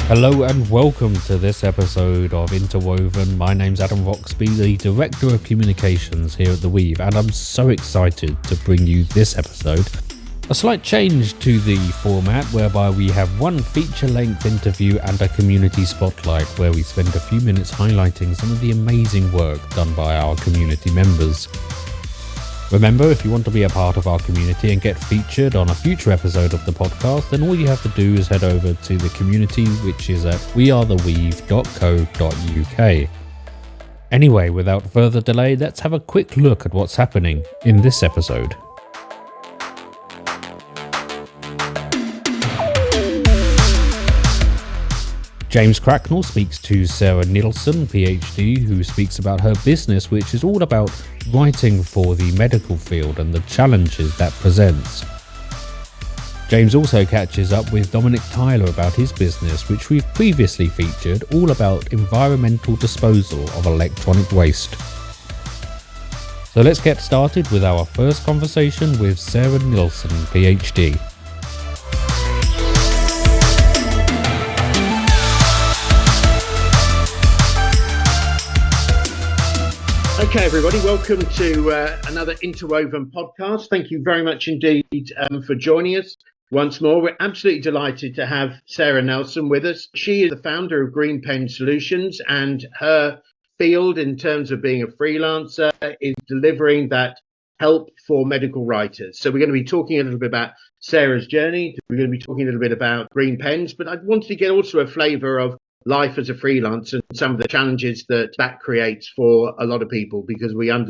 Hello and welcome to this episode of Interwoven. My name's Adam Roxby, the Director of Communications here at The Weave, and I'm so excited to bring you this episode. A slight change to the format whereby we have one feature-length interview and a community spotlight where we spend a few minutes highlighting some of the amazing work done by our community members. Remember, if you want to be a part of our community and get featured on a future episode of the podcast, then all you have to do is head over to the community, which is at wearetheweave.co.uk. Anyway, without further delay, let's have a quick look at what's happening in this episode. James Cracknell speaks to Sarah Neilson, PhD, who speaks about her business, which is all about writing for the medical field and the challenges that presents. James also catches up with Dominic Tyler about his business, which we've previously featured, all about environmental disposal of electronic waste. So let's get started with our first conversation with Sarah Neilson, PhD. Okay, everybody, welcome to another Interwoven podcast. Thank you very much indeed for joining us once more. We're absolutely delighted to have Sarah Neilson with us. She is the founder of Green Pen Solutions, and her field in terms of being a freelancer is delivering that help for medical writers. So we're going to be talking a little bit about Sarah's journey. We're going to be talking a little bit about Green Pens, but I wanted to get also a flavour of life as a freelancer and some of the challenges that creates for a lot of people, because we know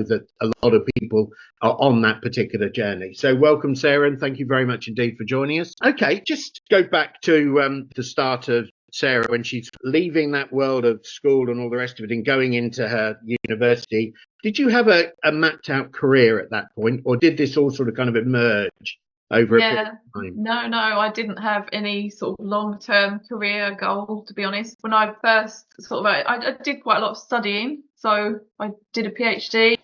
that a lot of people are on that particular journey. So welcome, Sarah, and thank you very much indeed for joining us. Okay, just go back to the start of Sarah when she's leaving that world of school and all the rest of it and going into her university. Did you have a mapped out career at that point, or did this all sort of kind of emerge over a period of time? No, I didn't have any sort of long-term career goal, to be honest. When I first I did quite a lot of studying. So I did a PhD,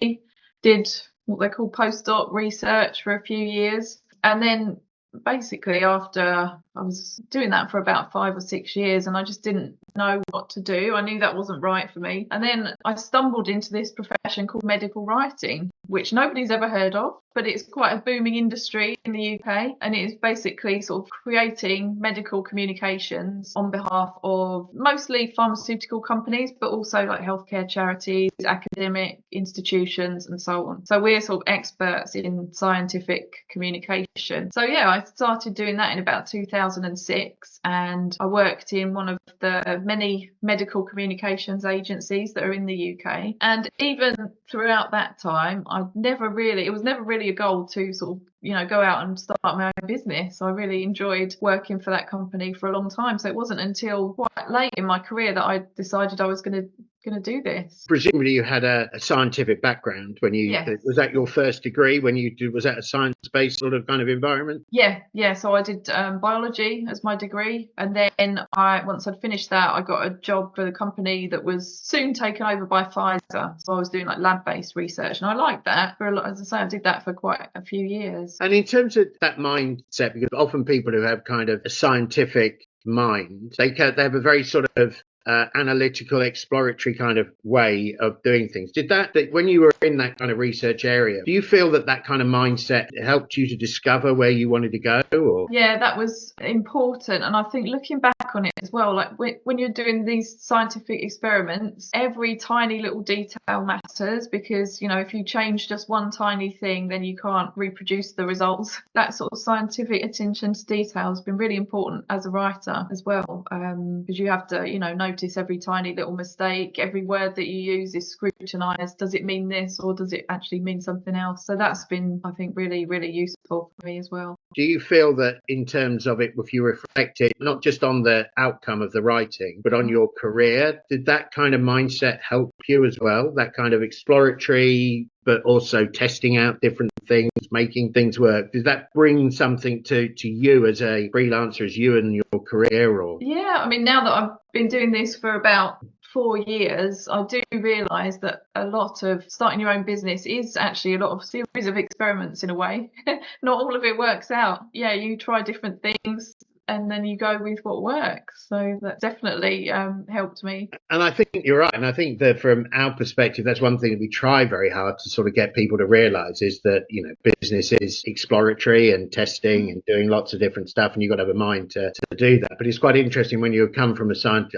did what they call postdoc research for a few years. And then basically after I was doing that for about 5 or 6 years, and I just didn't know what to do. I knew that wasn't right for me. And then I stumbled into this profession called medical writing, which nobody's ever heard of, but it's quite a booming industry in the UK. And it is basically sort of creating medical communications on behalf of mostly pharmaceutical companies, but also like healthcare charities, academic institutions, and so on. So we're sort of experts in scientific communication. So yeah, I started doing that in about 2006, and I worked in one of the many medical communications agencies that are in the UK. And even throughout that time, it was never really a goal to sort of, go out and start my own business. I really enjoyed working for that company for a long time. So it wasn't until quite late in my career that I decided I was going to do this. Presumably you had a scientific background when you, yes. Was that your first degree when you did, was that a science-based sort of kind of environment? Yeah. So I did biology as my degree, and then once I'd finished that, I got a job for the company that was soon taken over by Pfizer. So I was doing like lab-based research, and I liked that for a lot. As I say, I did that for quite a few years. And in terms of that mindset, because often people who have kind of a scientific mind, they have a very sort of analytical, exploratory kind of way of doing things. Did that when you were in that kind of research area, do you feel that kind of mindset helped you to discover where you wanted to go? Or? Yeah, that was important. And I think looking back on it as well, like when you're doing these scientific experiments, every tiny little detail matters, because, if you change just one tiny thing, then you can't reproduce the results. That sort of scientific attention to detail has been really important as a writer as well, because you have to, notice every tiny little mistake. Every word that you use is scrutinized. Does it mean this, or does it actually mean something else? So that's been, I think, really, really useful for me as well. Do you feel that in terms of it, if you reflected not just on the outcome of the writing, but on your career, did that kind of mindset help you as well? That kind of exploratory, but also testing out different things, making things work. Does that bring something to you as a freelancer, as you and your career? Or? Yeah, I mean, now that I've been doing this for about 4 years, I do realise that a lot of starting your own business is actually a lot of series of experiments in a way. Not all of it works out. Yeah, you try different things. and then you go with what works. So that definitely helped me. And I think you're right. And I think that from our perspective, that's one thing that we try very hard to sort of get people to realize is that, business is exploratory and testing and doing lots of different stuff. And you've got to have a mind to do that. But it's quite interesting when you come from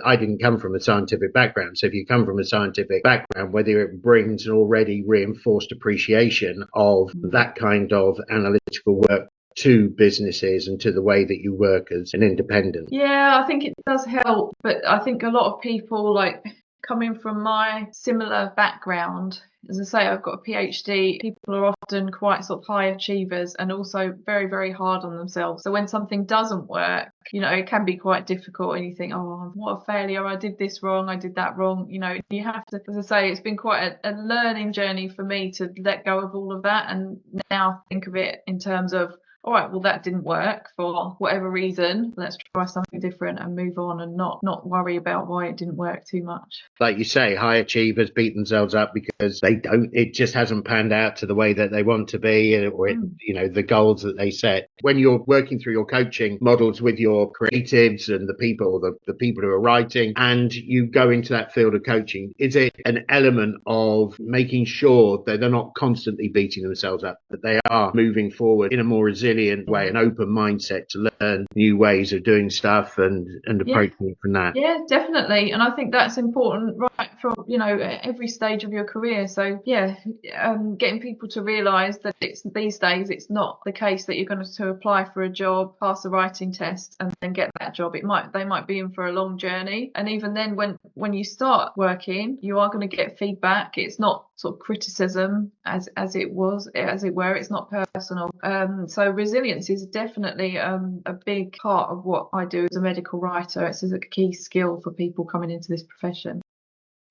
I didn't come from a scientific background. So if you come from a scientific background, whether it brings an already reinforced appreciation of that kind of analytical work to businesses and to the way that you work as an independent. Yeah, I think it does help, but I think a lot of people, like coming from my similar background, as I say, I've got a PhD, people are often quite sort of high achievers and also very, very hard on themselves. So when something doesn't work, it can be quite difficult and you think, oh, what a failure, I did this wrong, I did that wrong. You have to, as I say, it's been quite a learning journey for me to let go of all of that and now think of it in terms of, all right, well, that didn't work for whatever reason. Let's try something different and move on and not worry about why it didn't work too much. Like you say, high achievers beat themselves up because it just hasn't panned out to the way that they want to be, or the goals that they set. When you're working through your coaching models with your creatives and the people who are writing, and you go into that field of coaching, is it an element of making sure that they're not constantly beating themselves up, that they are moving forward in a more resilient way, an open mindset to learn new ways of doing stuff and approaching it from that? Yeah, definitely. And I think that's important right from, every stage of your career. So getting people to realise that these days it's not the case that you're going to apply for a job, pass a writing test and then get that job. They might be in for a long journey. And even then when you start working, you are going to get feedback. It's not sort of criticism as it were. It's not personal. So resilience is definitely a big part of what I do as a medical writer. It's a key skill for people coming into this profession.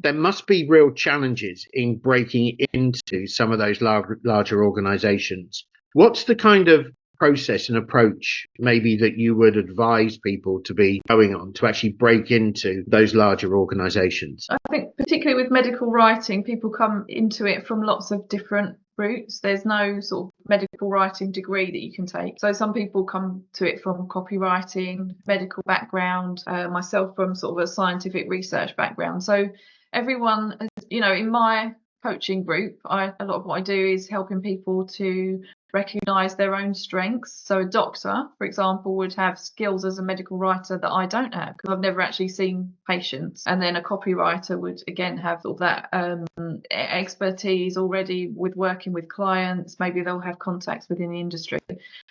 There must be real challenges in breaking into some of those larger organizations. What's the kind of process and approach maybe that you would advise people to be going on to actually break into those larger organizations? I think particularly with medical writing, people come into it from lots of different routes. There's no sort of medical writing degree that you can take. So some people come to it from copywriting, medical background, myself from sort of a scientific research background. So everyone, in my coaching group, a lot of what I do is helping people to recognise their own strengths. So a doctor, for example, would have skills as a medical writer that I don't have because I've never actually seen patients. And then a copywriter would again have all that expertise already with working with clients. Maybe they'll have contacts within the industry.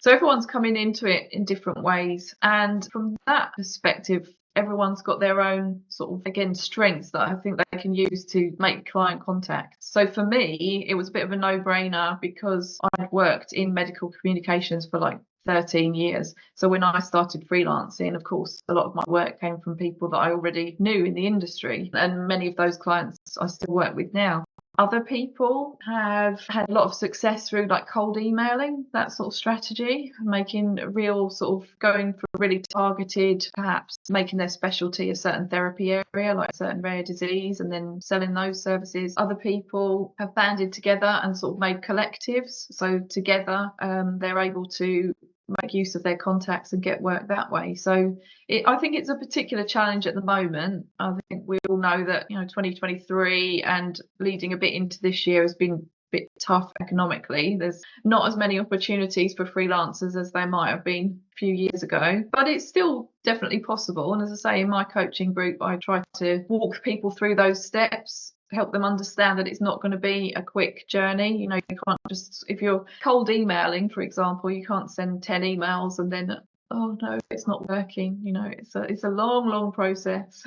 So everyone's coming into it in different ways. And from that perspective, everyone's got their own sort of, again, strengths that I think they can use to make client contact. So for me, it was a bit of a no-brainer because I'd worked in medical communications for like 13 years. So when I started freelancing, of course, a lot of my work came from people that I already knew in the industry. And many of those clients I still work with now. Other people have had a lot of success through like cold emailing, that sort of strategy, making real sort of going for really targeted, perhaps making their specialty a certain therapy area, like a certain rare disease, and then selling those services. Other people have banded together and sort of made collectives. So together they're able to make use of their contacts and get work that way. So I think it's a particular challenge at the moment. I think we all know that 2023 and leading a bit into this year has been a bit tough economically. There's not as many opportunities for freelancers as there might have been a few years ago, but it's still definitely possible. And as I say, in my coaching group, I try to walk people through those steps, help them understand that it's not going to be a quick journey. You can't just, if you're cold emailing, for example, you can't send 10 emails and then, oh no, it's not working. It's a long process.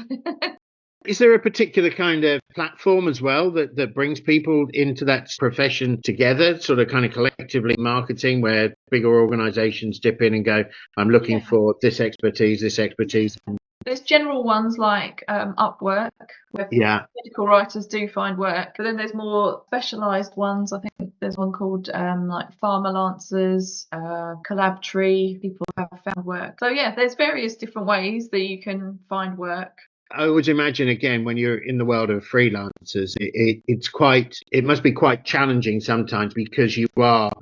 Is there a particular kind of platform as well that brings people into that profession together, sort of kind of collectively marketing, where bigger organizations dip in and go, I'm looking for this expertise? There's general ones like Upwork, where medical writers do find work, but then there's more specialised ones. I think there's one called like Pharmalancers, Collabtree. People have found work. So there's various different ways that you can find work. I always imagine, again, when you're in the world of freelancers, it must be quite challenging sometimes because you are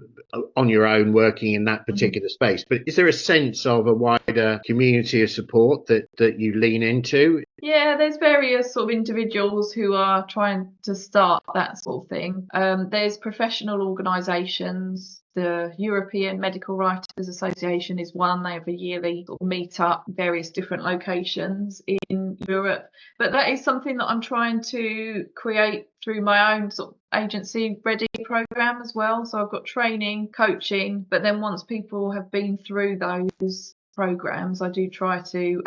on your own working in that particular space. But is there a sense of a wider community of support that you lean into? Yeah, there's various sort of individuals who are trying to start that sort of thing. There's professional organisations. The European Medical Writers Association is one. They have a yearly sort of meet up in various different locations in Europe. But that is something that I'm trying to create through my own sort of agency ready program as well. So I've got training, coaching, but then once people have been through those programs, I do try to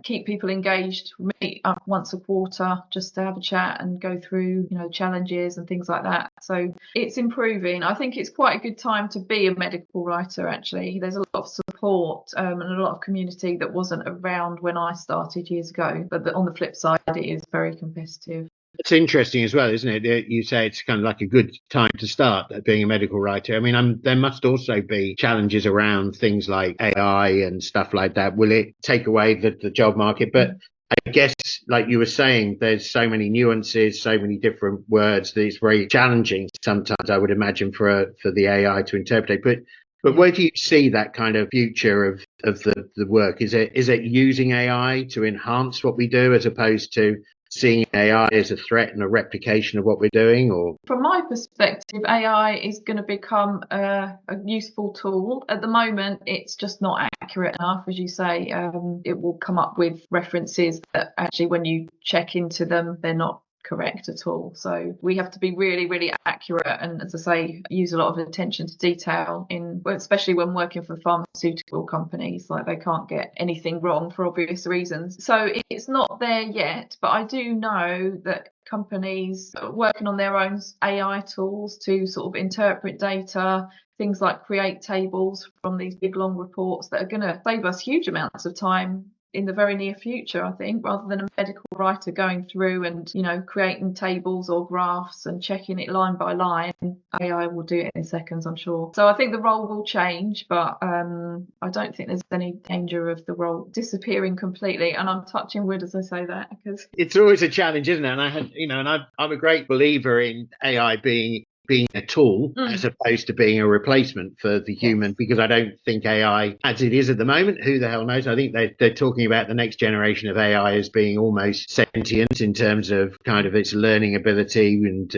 keep people engaged, meet up once a quarter just to have a chat and go through challenges and things like that. So it's improving. I think it's quite a good time to be a medical writer. Actually, there's a lot of support and a lot of community that wasn't around when I started years ago, but on the flip side it is very competitive. It's interesting as well, isn't it? You say it's kind of like a good time to start being a medical writer. I mean, there must also be challenges around things like AI and stuff like that. Will it take away the job market? But I guess, like you were saying, there's so many nuances, so many different words that it's very challenging sometimes, I would imagine, for the AI to interpret. But where do you see that kind of future of the work? Is it using AI to enhance what we do as opposed to seeing AI as a threat and a replication of what we're doing? Or from my perspective, AI is going to become a useful tool. At the moment, it's just not accurate enough. As you say, it will come up with references that actually when you check into them, they're not correct at all. So we have to be really, really accurate and, as I say, use a lot of attention to detail especially when working for pharmaceutical companies. Like, they can't get anything wrong for obvious reasons. So it's not there yet, but I do know that companies are working on their own AI tools to sort of interpret data, things like create tables from these big long reports that are going to save us huge amounts of time in the very near future, I think, rather than a medical writer going through and creating tables or graphs and checking it line by line. AI will do it in seconds, I'm sure. So I think the role will change, but I don't think there's any danger of the role disappearing completely. And I'm touching wood as I say that, because it's always a challenge, isn't it? And I'm a great believer in AI being a tool as opposed to being a replacement for the human, because I don't think AI, as it is at the moment, who the hell knows? I think they're talking about the next generation of AI as being almost sentient in terms of kind of its learning ability and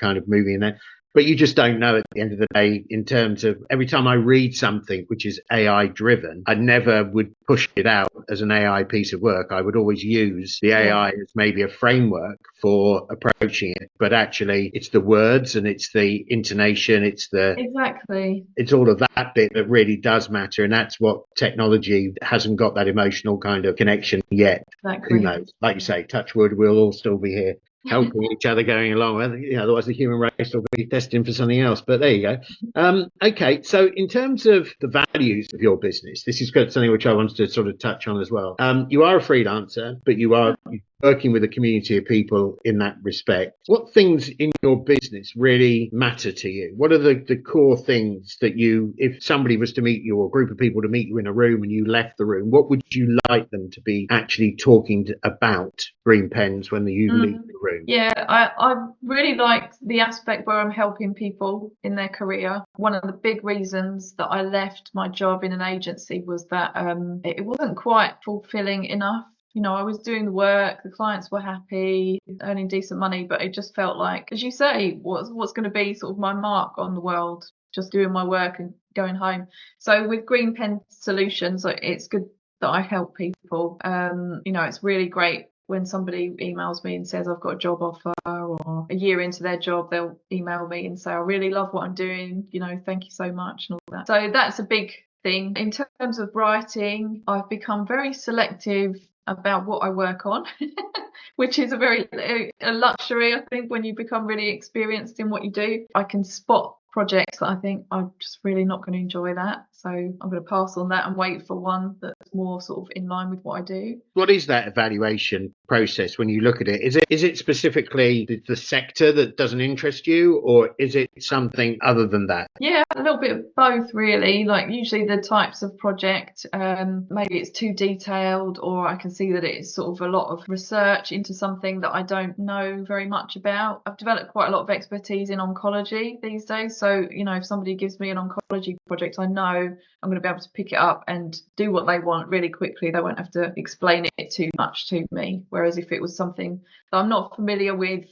kind of moving in there. But you just don't know at the end of the day, in terms of every time I read something which is AI driven, I never would push it out as an AI piece of work. I would always use the AI as maybe a framework for approaching it. But actually, it's the words and it's the intonation. It's all of that bit that really does matter. And that's what technology hasn't got, that emotional kind of connection yet. Exactly. Who knows? Like you say, touch wood, we'll all still be here helping each other going along. Otherwise the human race will be destined for something else. But there you go. Okay, so in terms of the values of your business, this is something which I wanted to sort of touch on as well. You are a freelancer, but you are working with a community of people in that respect. What things in your business really matter to you? What are the core things that if somebody was to meet you, or a group of people to meet you in a room and you left the room, what would you like them to be actually talking about Green Pens when you leave the room? Yeah, I really like the aspect where I'm helping people in their career. One of the big reasons that I left my job in an agency was that it wasn't quite fulfilling enough. I was doing the work, the clients were happy, earning decent money, but it just felt like, as you say, what's going to be sort of my mark on the world, just doing my work and going home. So with Green Pen Solutions, it's good that I help people. It's really great when somebody emails me and says I've got a job offer, or a year into their job, they'll email me and say, I really love what I'm doing, thank you so much, and all that. So that's a big thing. In terms of writing, I've become very selective about what I work on, which is a luxury, I think, when you become really experienced in what you do. I can spot projects that I think I'm just really not going to enjoy that. So I'm going to pass on that and wait for one that's more sort of in line with what I do. What is that evaluation process when you look at it? Is it specifically the sector that doesn't interest you, or is it something other than that? Yeah, a little bit of both, really. Like usually the types of project, maybe it's too detailed, or I can see that it's sort of a lot of research into something that I don't know very much about. I've developed quite a lot of expertise in oncology these days. So, if somebody gives me an oncology project, I know I'm going to be able to pick it up and do what they want really quickly. They won't have to explain it too much to me. Whereas if it was something that I'm not familiar with,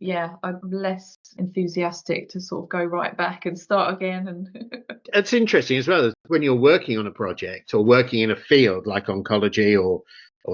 I'm less enthusiastic to sort of go right back and start again. And It's interesting as well, when you're working on a project or working in a field like oncology or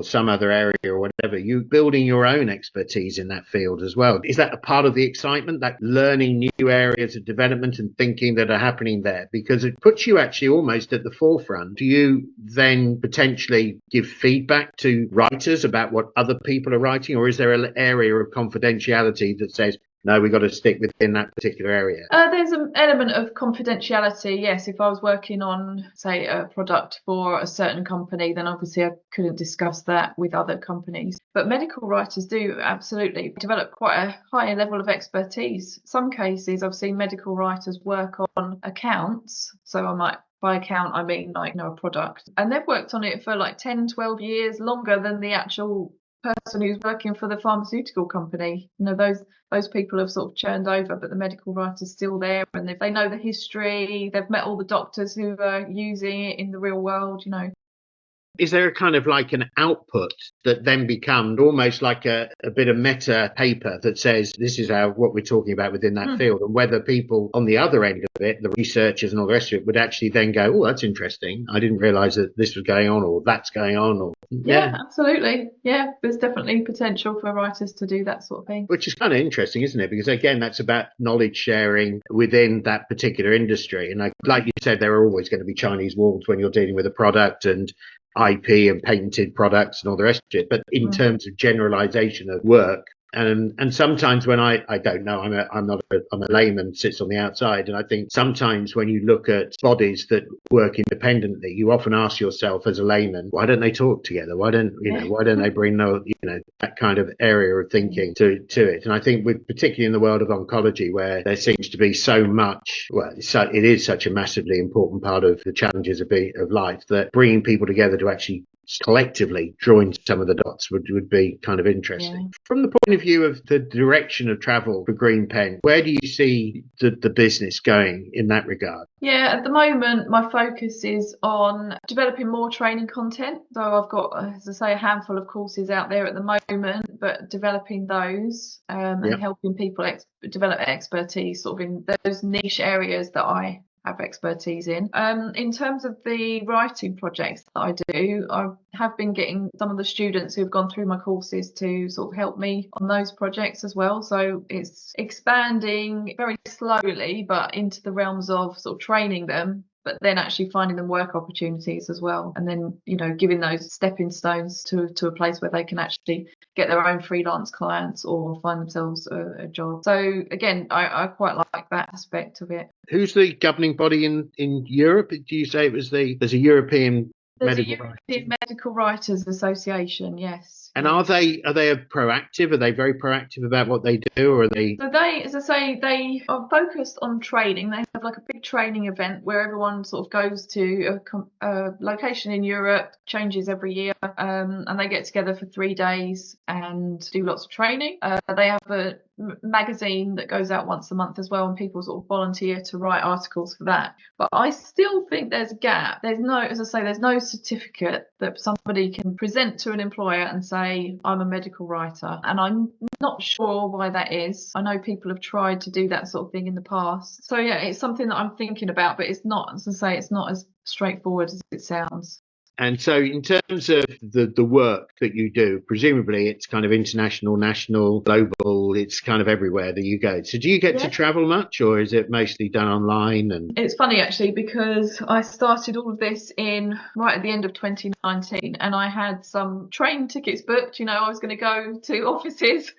some other area or whatever, you building your own expertise in that field as well. Is that a part of the excitement, that learning new areas of development and thinking that are happening there? Because it puts you actually almost at the forefront. Do you then potentially give feedback to writers about what other people are writing, or is there an area of confidentiality that says, no, we've got to stick within that particular area? There's an element of confidentiality, yes. If I was working on, say, a product for a certain company, then obviously I couldn't discuss that with other companies. But medical writers do absolutely develop quite a high level of expertise. Some cases I've seen medical writers work on accounts. So I might, by account, I mean like, a product. And they've worked on it for like 10, 12 years, longer than the actual person who's working for the pharmaceutical company. Those people have sort of churned over, but the medical writer's still there, and they know the history, they've met all the doctors who are using it in the real world. Is there a kind of like an output that then becomes almost like a bit of meta paper that says this is what we're talking about within that field, and whether people on the other end of it, the researchers and all the rest of it, would actually then go, oh, that's interesting. I didn't realise that this was going on, or that's going on, or yeah, absolutely. Yeah, there's definitely potential for writers to do that sort of thing. Which is kind of interesting, isn't it? Because again, that's about knowledge sharing within that particular industry. And like you said, there are always going to be Chinese walls when you're dealing with a product and IP and patented products and all the rest of it. But in terms of generalization of work, and sometimes when I don't know, I'm a layman, sits on the outside, and I think sometimes when you look at bodies that work independently, you often ask yourself as a layman, why don't they talk together? Why don't they bring that kind of area of thinking to it? And I think particularly in the world of oncology, where there seems to be so much, it is such a massively important part of the challenges of life, that bringing people together to actually collectively drawing some of the dots would be kind of interesting. From the point of view of the direction of travel for Green Pen, where do you see the business going in that regard? Yeah, at the moment, my focus is on developing more training content. So I've got, as I say, a handful of courses out there at the moment, but developing those and helping people develop expertise sort of in those niche areas that I have expertise in. In terms of the writing projects that I do, I have been getting some of the students who've gone through my courses to sort of help me on those projects as well. So it's expanding very slowly, but into the realms of sort of training them, but then actually finding them work opportunities as well. And then, giving those stepping stones to a place where they can actually get their own freelance clients or find themselves a job. So again, I quite like that aspect of it. Who's the governing body in Europe? Do you say there's a European Medical Writers Association, yes. And are they proactive? Are they very proactive about what they do, or are they? So they, as I say, they are focused on training. They have like a big training event where everyone sort of goes to a location in Europe, changes every year, and they get together for 3 days and do lots of training. They have a magazine that goes out once a month as well, and people sort of volunteer to write articles for that. But I still think there's a gap. There's no certificate that somebody can present to an employer and say, I'm a medical writer. And I'm not sure why that is. I know people have tried to do that sort of thing in the past. So yeah, it's something that I'm thinking about, but it's not, as I say, it's not as straightforward as it sounds. And so in terms of the work that you do, presumably it's kind of international, national, global, it's kind of everywhere that you go. So do you get to travel much, or is it mostly done online? And it's funny actually, because I started all of this right at the end of 2019, and I had some train tickets booked. I was going to go to offices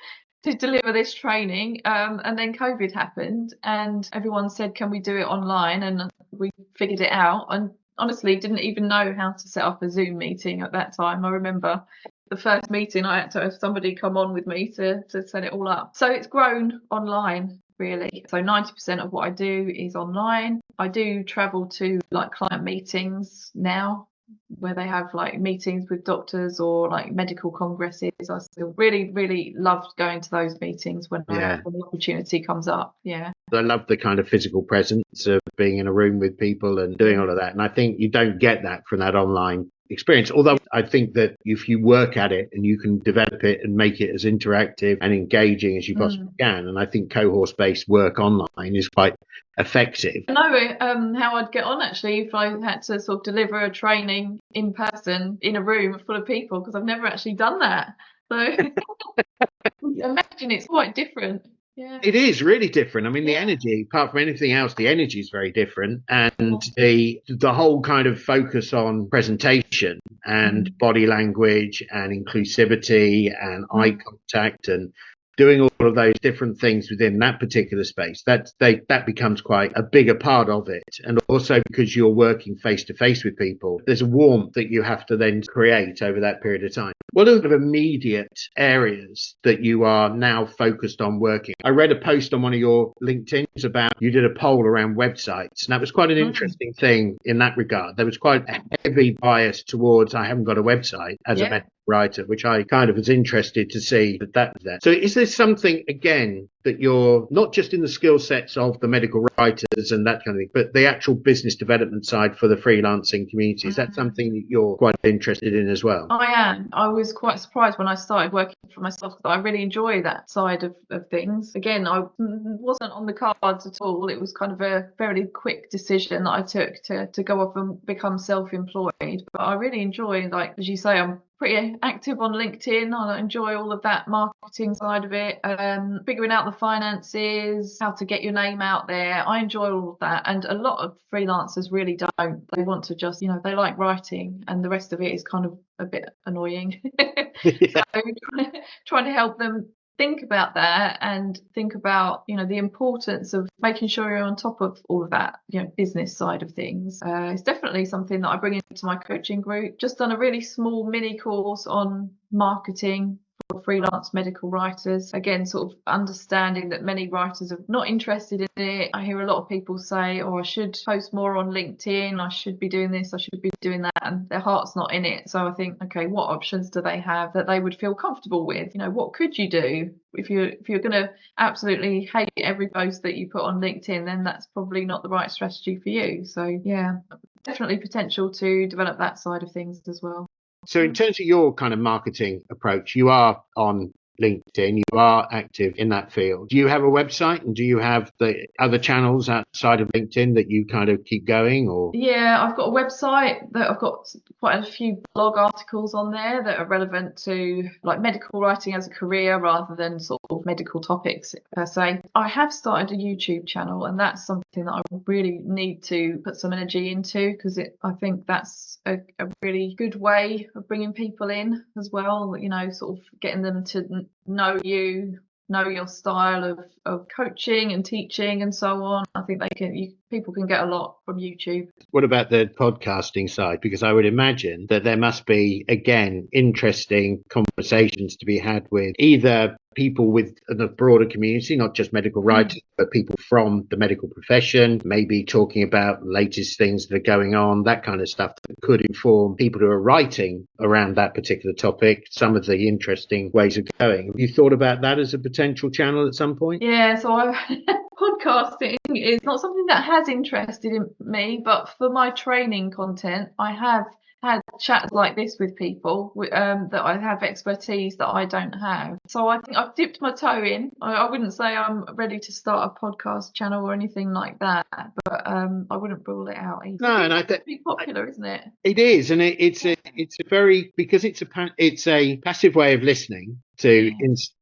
to deliver this training, and then COVID happened and everyone said, can we do it online? And we figured it out, and honestly didn't even know how to set up a Zoom meeting at that time. I remember the first meeting I had to have somebody come on with me to set it all up. So it's grown online, really. So 90% of what I do is online. I do travel to like client meetings now, where they have like meetings with doctors or like medical congresses. I still really loved going to those meetings when the opportunity comes up. Yeah. I love the kind of physical presence of being in a room with people and doing all of that. And I think you don't get that from that online experience. Although I think that if you work at it and you can develop it and make it as interactive and engaging as you possibly can, and I think cohorse-based work online is quite effective. I know how I'd get on actually if I had to sort of deliver a training in person in a room full of people, because I've never actually done that. So imagine it's quite different. Yeah. It is really different. I mean, the energy, apart from anything else, the energy is very different. And the whole kind of focus on presentation and body language and inclusivity and eye contact and doing all of those different things within that particular space, that becomes quite a bigger part of it. And also because you're working face to face with people, there's a warmth that you have to then create over that period of time. What are the immediate areas that you are now focused on working? I read a post on one of your LinkedIn's about you did a poll around websites, and that was quite an interesting thing in that regard. There was quite a heavy bias towards I haven't got a website as a medical writer, which I kind of was interested to see that was there. So is there something, again, that you're not just in the skill sets of the medical writers and that kind of thing, but the actual business development side for the freelancing community? Is that something that you're quite interested in as well? I am. I was quite surprised when I started working for myself, because I really enjoy that side of things. Again, I wasn't on the cards at all. It was kind of a fairly quick decision that I took to go off and become self-employed. But I really enjoy, like, as you say, I'm pretty active on LinkedIn. I enjoy all of that marketing side of it, figuring out the finances, how to get your name out there. I enjoy all of that, and a lot of freelancers really don't. They want to just, they like writing, and the rest of it is kind of a bit annoying. So trying to help them think about that and think about, the importance of making sure you're on top of all of that, business side of things. It's definitely something that I bring into my coaching group. Just done a really small mini course on marketing for freelance medical writers. Again, sort of understanding that many writers are not interested in it. I hear a lot of people say, I should post more on LinkedIn, I should be doing this, I should be doing that, and their heart's not in it. So I think, okay, what options do they have that they would feel comfortable with? What could you do? If you're going to absolutely hate every post that you put on LinkedIn, then that's probably not the right strategy for you. So yeah, definitely potential to develop that side of things as well. So in terms of your kind of marketing approach, you are on LinkedIn, you are active in that field. Do you have a website, and do you have the other channels outside of LinkedIn that you kind of keep going? Or yeah, I've got a website that I've got quite a few blog articles on there that are relevant to like medical writing as a career rather than sort of medical topics per se. I have started a YouTube channel, and that's something that I really need to put some energy into, because I think that's a really good way of bringing people in as well, sort of getting them to know you, know your style of coaching and teaching and so on. I think people can get a lot from YouTube. What about the podcasting side? Because I would imagine that there must be, again, interesting conversations to be had with either people with the broader community, not just medical writers, but people from the medical profession, maybe talking about latest things that are going on, that kind of stuff that could inform people who are writing around that particular topic, some of the interesting ways of going. Have you thought about that as a potential channel at some point? Yeah, so podcasting is not something that has interested in me, but for my training content, I have had chats like this with people that I have expertise that I don't have. So I think I've dipped my toe in. I wouldn't say I'm ready to start a podcast channel or anything like that, but I wouldn't rule it out either. No, and I think it's pretty popular, isn't it? It is, and it's a very, because it's a passive way of listening to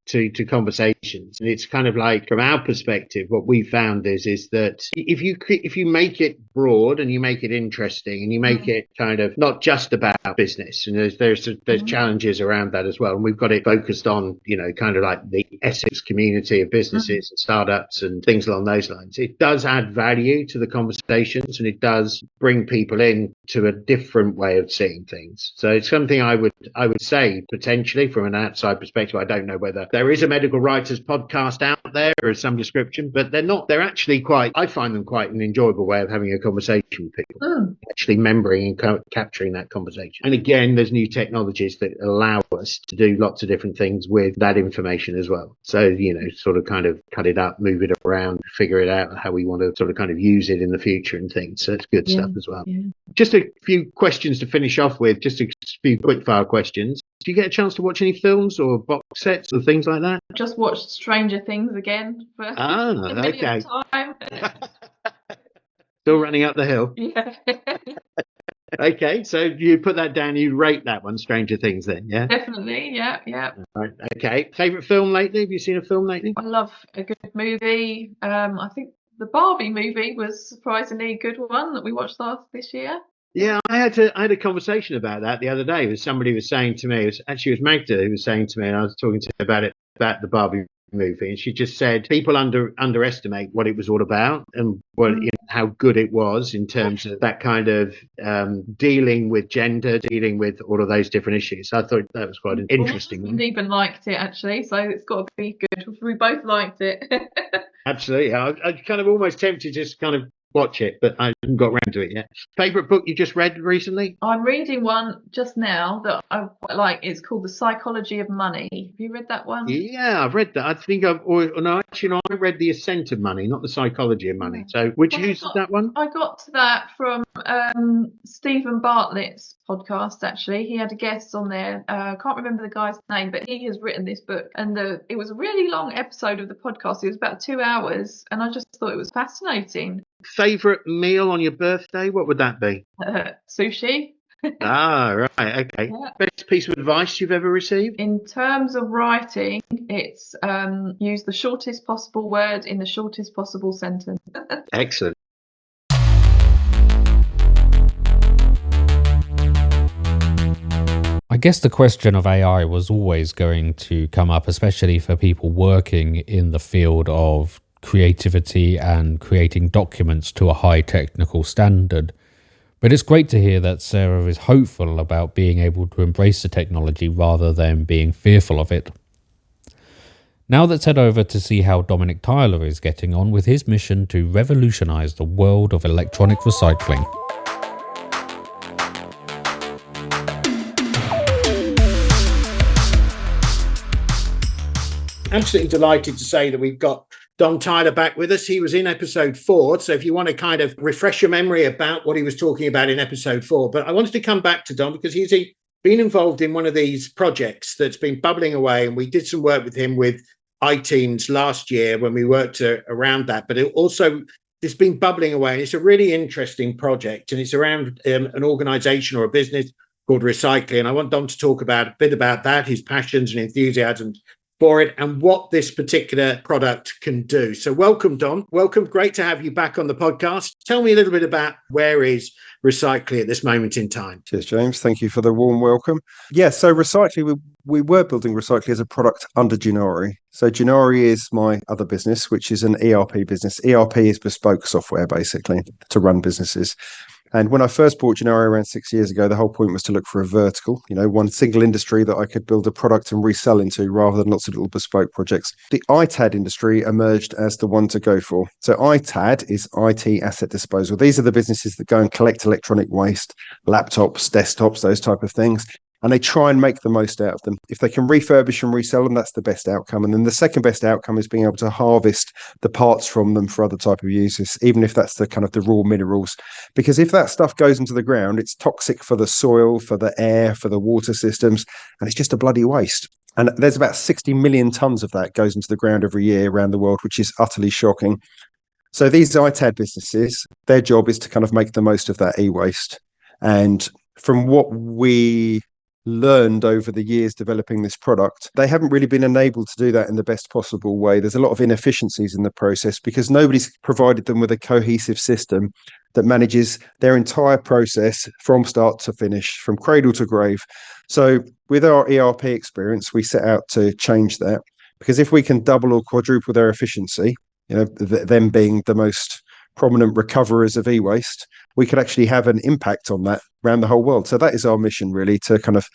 to conversations. And it's kind of like, from our perspective, what we found is that if you make it broad and you make it interesting and you make it kind of not just about business, and there's challenges around that as well, and we've got it focused on, you know, kind of like the Essex community of businesses and startups and things along those lines. It does add value to the conversations, and it does bring people in to a different way of seeing things. So it's something I would say potentially from an outside perspective. I don't know whether there is a medical writers podcast out there or some description, but they're actually I find them quite an enjoyable way of having a conversation with people, actually remembering and capturing that conversation. And again, there's new technologies that allow us to do lots of different things with that information as well. So, you know, sort of kind of cut it up, move it around, figure it out how we want to sort of kind of use it in the future and things. So it's good stuff as well. Yeah. Just a few questions to finish off with, just a few quick fire questions. Do you get a chance to watch any films or box sets or things like that? Just watched Stranger Things again for the millionth time. Still running up the hill. Yeah. Okay, so you put that down, you rate that one, Stranger Things, then, yeah? Definitely, yeah. Right, okay. Favourite film lately? Have you seen a film lately? I love a good movie. I think the Barbie movie was surprisingly a good one that we watched this year. Yeah, I had a conversation about that the other day. With somebody was saying to me, it was Magda who was saying to me, and I was talking to her about the Barbie movie, and she just said people underestimate what it was all about and how good it was in terms of that kind of dealing with gender, dealing with all of those different issues. So I thought that was quite an interesting one. I even liked it, actually, so it's got to be good. We both liked it. Absolutely. I kind of almost tempted to just kind of watch it, but I haven't got around to it yet. Favourite book you just read recently? I'm reading one just now that I quite like. It's called The Psychology of Money. Have you read that one? Yeah, I've read that. I think I read The Ascent of Money, not The Psychology of Money. So which is that one? I got to that from Stephen Bartlett's podcast, actually. He had a guest on there. I can't remember the guy's name, but he has written this book. And it was a really long episode of the podcast. It was about 2 hours. And I just thought it was fascinating. Favourite meal on your birthday? What would that be? Sushi. Right, okay. Yeah. Best piece of advice you've ever received? In terms of writing, it's use the shortest possible word in the shortest possible sentence. Excellent. I guess the question of AI was always going to come up, especially for people working in the field of creativity and creating documents to a high technical standard. But it's great to hear that Sarah is hopeful about being able to embrace the technology rather than being fearful of it. Now let's head over to see how Dominic Tyler is getting on with his mission to revolutionize the world of electronic recycling. Absolutely delighted to say that we've got Dom Tyler back with us. He was in episode 4. So if you want to kind of refresh your memory about what he was talking about in episode 4. But I wanted to come back to Dom because he's been involved in one of these projects that's been bubbling away. And we did some work with him with iTeens last year when we worked around that. But it's been bubbling away. And it's a really interesting project. And it's around an organization or a business called Recycling. And I want Dom to talk a bit about that, his passions and enthusiasms for it and what this particular product can do. So welcome, Dom. Welcome. Great to have you back on the podcast. Tell me a little bit about where is Recycling at this moment in time. Cheers, James. Thank you for the warm welcome. Yeah, so Recycling, we were building Recycling as a product under Gennari. So Gennari is my other business, which is an ERP business. ERP is bespoke software, basically, to run businesses. And when I first bought Gennari around 6 years ago, the whole point was to look for a vertical, one single industry that I could build a product and resell into rather than lots of little bespoke projects. The ITAD industry emerged as the one to go for. So ITAD is IT asset disposal. These are the businesses that go and collect electronic waste, laptops, desktops, those type of things. And they try and make the most out of them. If they can refurbish and resell them, that's the best outcome. And then the second best outcome is being able to harvest the parts from them for other type of uses, even if that's the kind of the raw minerals. Because if that stuff goes into the ground, it's toxic for the soil, for the air, for the water systems, and it's just a bloody waste. And there's about 60 million tons of that goes into the ground every year around the world, which is utterly shocking. So these ITAD businesses, their job is to kind of make the most of that e-waste. And from what we learned over the years developing this product. They haven't really been enabled to do that in the best possible way. There's a lot of inefficiencies in the process because nobody's provided them with a cohesive system that manages their entire process from start to finish, from cradle to grave. So with our ERP experience, we set out to change that, because if we can double or quadruple their efficiency, them being the most prominent recoverers of e-waste, we could actually have an impact on that around the whole world. So that is our mission, really, to kind of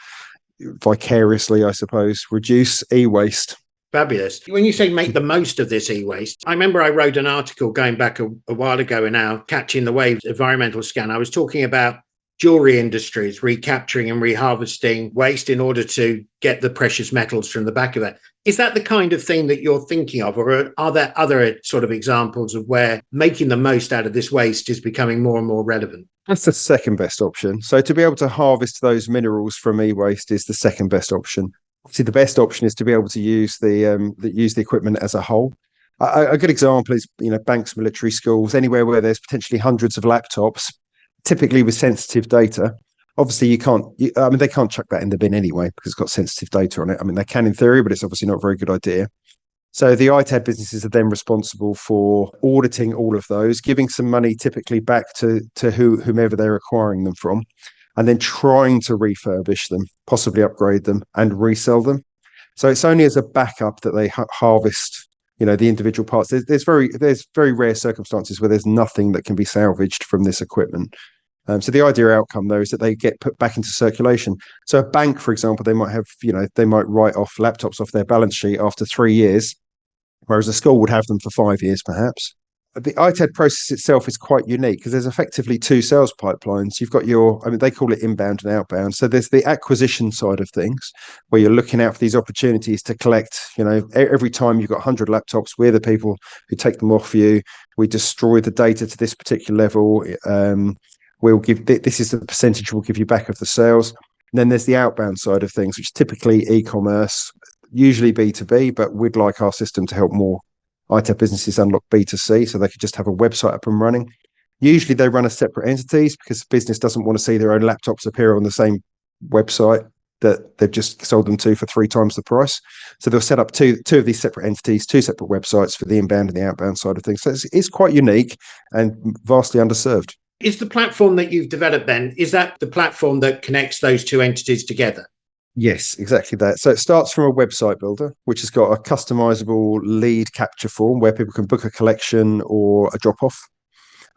vicariously, I suppose, reduce e-waste. Fabulous. When you say make the most of this e-waste, I remember I wrote an article going back a while ago now, Catching the Waves environmental scan. I was talking about jewelry industries recapturing and reharvesting waste in order to get the precious metals from the back of that. Is that the kind of thing that you're thinking of, or are there other sort of examples of where making the most out of this waste is becoming more and more relevant? That's the second best option. So to be able to harvest those minerals from e-waste is the second best option. See, the best option is to be able to use the equipment as a whole. A good example is, banks, military schools, anywhere where there's potentially hundreds of laptops, typically with sensitive data. Obviously, they can't chuck that in the bin anyway because it's got sensitive data on it. I mean, they can in theory, but it's obviously not a very good idea. So the ITAD businesses are then responsible for auditing all of those, giving some money typically back to whomever they're acquiring them from, and then trying to refurbish them, possibly upgrade them and resell them. So it's only as a backup that they harvest, the individual parts. There's very rare circumstances where there's nothing that can be salvaged from this equipment. So the ideal outcome, though, is that they get put back into circulation. So a bank, for example, they might have, they might write off laptops off their balance sheet after 3 years, whereas a school would have them for 5 years, perhaps. The ITAD process itself is quite unique because there's effectively two sales pipelines. You've got they call it inbound and outbound. So there's the acquisition side of things where you're looking out for these opportunities to collect, every time you've got 100 laptops, we're the people who take them off you. We destroy the data to this particular level. This is the percentage we'll give you back of the sales. And then there's the outbound side of things, which is typically e-commerce, usually B2B, but we'd like our system to help more ITAD businesses unlock B2C, so they could just have a website up and running. Usually they run as separate entities because business doesn't want to see their own laptops appear on the same website that they've just sold them to for 3 times the price. So they'll set up two of these separate entities, 2 separate websites for the inbound and the outbound side of things. So it's quite unique and vastly underserved. Is the platform that you've developed then, is that the platform that connects those 2 entities together? Yes, exactly that. So it starts from a website builder, which has got a customizable lead capture form where people can book a collection or a drop off.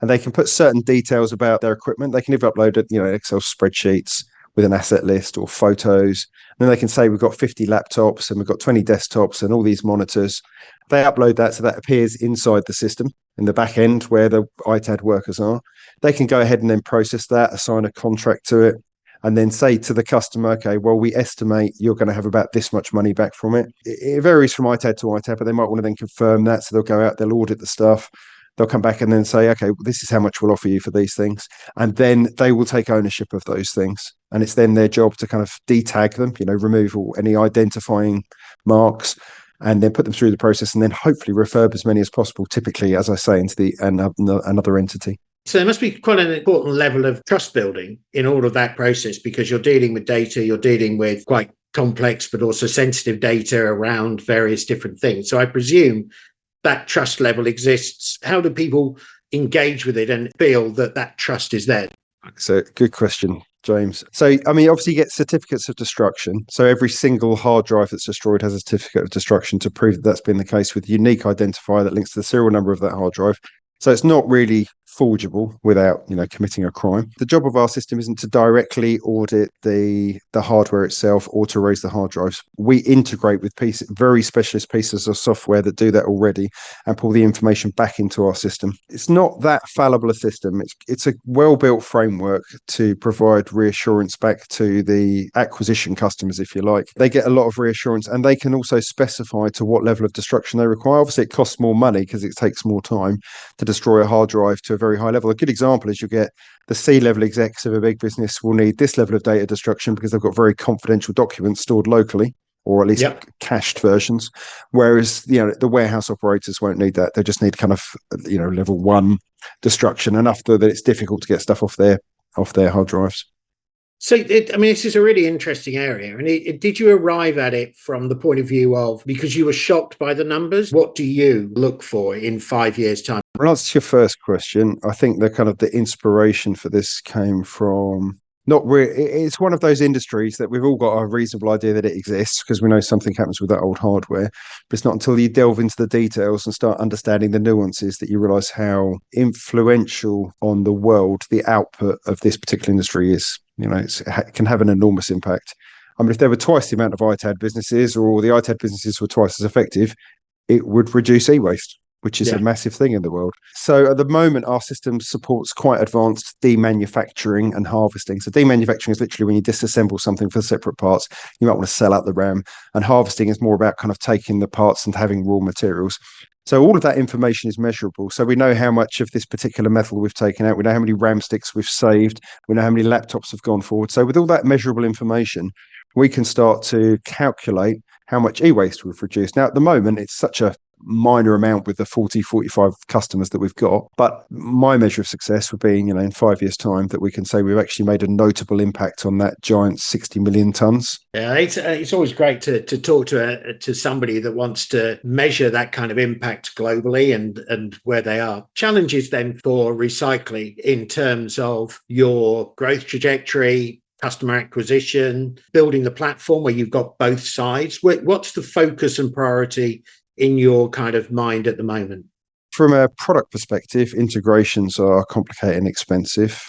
And they can put certain details about their equipment. They can either upload it, Excel spreadsheets with an asset list or photos. And then they can say we've got 50 laptops and we've got 20 desktops and all these monitors. They upload that so that appears inside the system in the back end where the ITAD workers are. They can go ahead and then process that, assign a contract to it, and then say to the customer, okay, well, we estimate you're going to have about this much money back from it. It varies from ITAD to ITAD, but they might want to then confirm that. So they'll go out, they'll audit the stuff. They'll come back and then say, okay, well, this is how much we'll offer you for these things. And then they will take ownership of those things. And it's then their job to kind of detag them, remove any identifying marks, and then put them through the process and then hopefully refurb as many as possible, typically, as I say, into another entity. So there must be quite an important level of trust building in all of that process because you're dealing with data, you're dealing with quite complex but also sensitive data around various different things. So I presume that trust level exists. How do people engage with it and feel that trust is there? So good question, James. So, obviously you get certificates of destruction. So every single hard drive that's destroyed has a certificate of destruction to prove that that's been the case with a unique identifier that links to the serial number of that hard drive. So it's not really forgeable without, committing a crime. The job of our system isn't to directly audit the hardware itself or to raise the hard drives. We integrate with very specialist pieces of software that do that already and pull the information back into our system. It's not that fallible a system. It's a well-built framework to provide reassurance back to the acquisition customers, if you like. They get a lot of reassurance and they can also specify to what level of destruction they require. Obviously, it costs more money because it takes more time to destroy a hard drive to a very high level. A good example is you get the C-level execs of a big business will need this level of data destruction because they've got very confidential documents stored locally, or at least cached versions. Whereas, the warehouse operators won't need that. They just need kind of, level 1 destruction, enough that it's difficult to get stuff off their hard drives. So, this is a really interesting area. And did you arrive at it from the point of view of, because you were shocked by the numbers, what do you look for in 5 years' time? In answer to your first question, I think the inspiration for this came from not really. It's one of those industries that we've all got a reasonable idea that it exists because we know something happens with that old hardware. But it's not until you delve into the details and start understanding the nuances that you realize how influential on the world the output of this particular industry is. It can have an enormous impact. I mean, if there were twice the amount of ITAD businesses or the ITAD businesses were twice as effective, it would reduce e-waste, which is a massive thing in the world. So at the moment, our system supports quite advanced demanufacturing and harvesting. So demanufacturing is literally when you disassemble something for separate parts. You might want to sell out the RAM. And harvesting is more about kind of taking the parts and having raw materials. So all of that information is measurable. So we know how much of this particular metal we've taken out. We know how many RAM sticks we've saved. We know how many laptops have gone forward. So with all that measurable information, we can start to calculate how much e-waste we've reduced. Now, at the moment, it's such a minor amount with the 45 customers that we've got. But my measure of success would be, in 5 years' time, that we can say we've actually made a notable impact on that giant 60 million tons. Yeah, it's always great to talk to somebody that wants to measure that kind of impact globally and where they are. Challenges then for recycling in terms of your growth trajectory, customer acquisition, building the platform where you've got both sides. What's the focus and priority in your kind of mind at the moment? From a product perspective, integrations are complicated and expensive.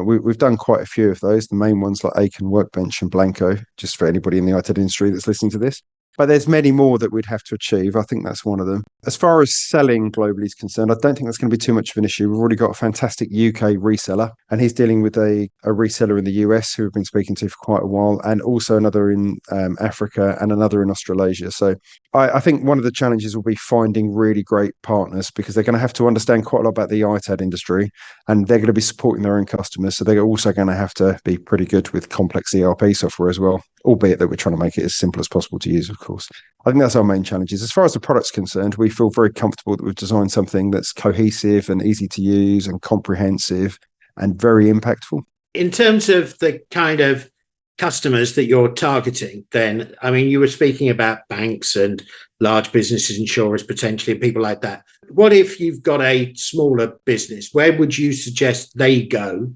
We've done quite a few of those. The main ones like Aiken, Workbench and Blanco, just for anybody in the ITAD industry that's listening to this. But there's many more that we'd have to achieve. I think that's one of them. As far as selling globally is concerned, I don't think that's going to be too much of an issue. We've already got a fantastic UK reseller, and he's dealing with a reseller in the US who we've been speaking to for quite a while, and also another in Africa and another in Australasia. So I think one of the challenges will be finding really great partners because they're going to have to understand quite a lot about the ITAD industry, and they're going to be supporting their own customers. So they're also going to have to be pretty good with complex ERP software as well, albeit that we're trying to make it as simple as possible to use, of course. I think that's our main challenges. As far as the product's concerned, we feel very comfortable that we've designed something that's cohesive and easy to use and comprehensive and very impactful. In terms of the kind of customers that you're targeting, then, you were speaking about banks and large businesses, insurers, potentially, and people like that. What if you've got a smaller business? Where would you suggest they go,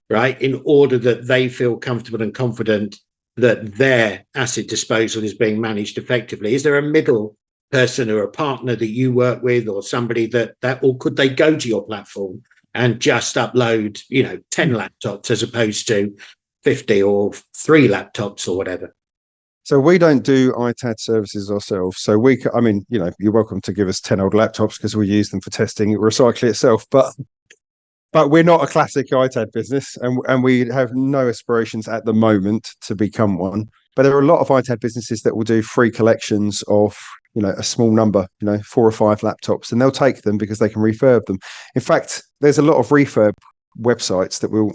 right, in order that they feel comfortable and confident that their asset disposal is being managed effectively? Is there a middle person or a partner that you work with, or somebody that or could they go to your platform and just upload 10 laptops as opposed to 50 or 3 laptops or whatever? So we don't do ITAD services ourselves. So you're welcome to give us 10 old laptops because we use them for testing it, recycle itself, but we're not a classic ITAD business, and we have no aspirations at the moment to become one. But there are a lot of ITAD businesses that will do free collections of, a small number, 4 or 5 laptops, and they'll take them because they can refurb them. In fact, there's a lot of refurb websites that will,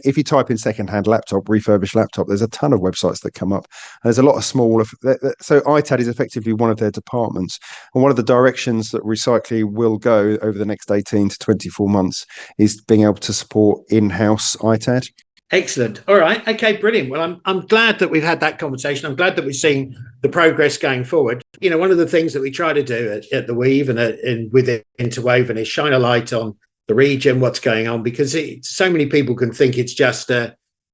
if you type in secondhand laptop, refurbished laptop, there's a ton of websites that come up. There's a lot of smaller. So ITAD is effectively one of their departments. And one of the directions that recycling will go over the next 18 to 24 months is being able to support in-house ITAD. Excellent. All right. Okay, brilliant. Well, I'm glad that we've had that conversation. I'm glad that we've seen the progress going forward. One of the things that we try to do at the Weave and with Interwoven is shine a light on the region, what's going on, because so many people can think it's just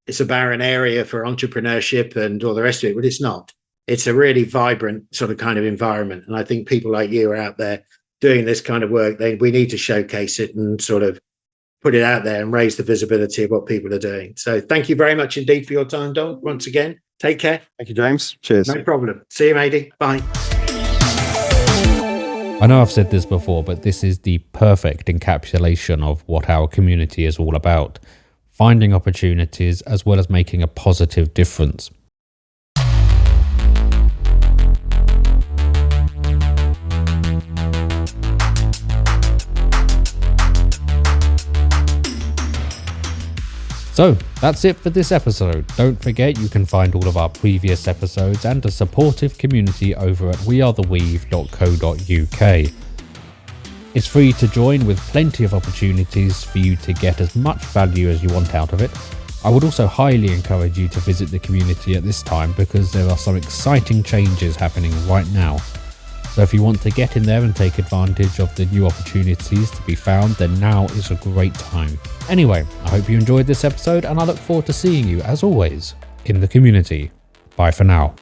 it's a barren area for entrepreneurship and all the rest of it, but it's not. It's a really vibrant sort of kind of environment. And I think people like you are out there doing this kind of work. We need to showcase it and sort of put it out there and raise the visibility of what people are doing. So thank you very much indeed for your time, Don. Once again, take care. Thank you, James. Cheers. No problem. See you, matey. Bye. I know I've said this before, but this is the perfect encapsulation of what our community is all about. Finding opportunities as well as making a positive difference. So that's it for this episode. Don't forget you can find all of our previous episodes and a supportive community over at wearetheweave.co.uk. It's free to join with plenty of opportunities for you to get as much value as you want out of it. I would also highly encourage you to visit the community at this time because there are some exciting changes happening right now. So if you want to get in there and take advantage of the new opportunities to be found, then now is a great time. Anyway, I hope you enjoyed this episode and I look forward to seeing you, as always, in the community. Bye for now.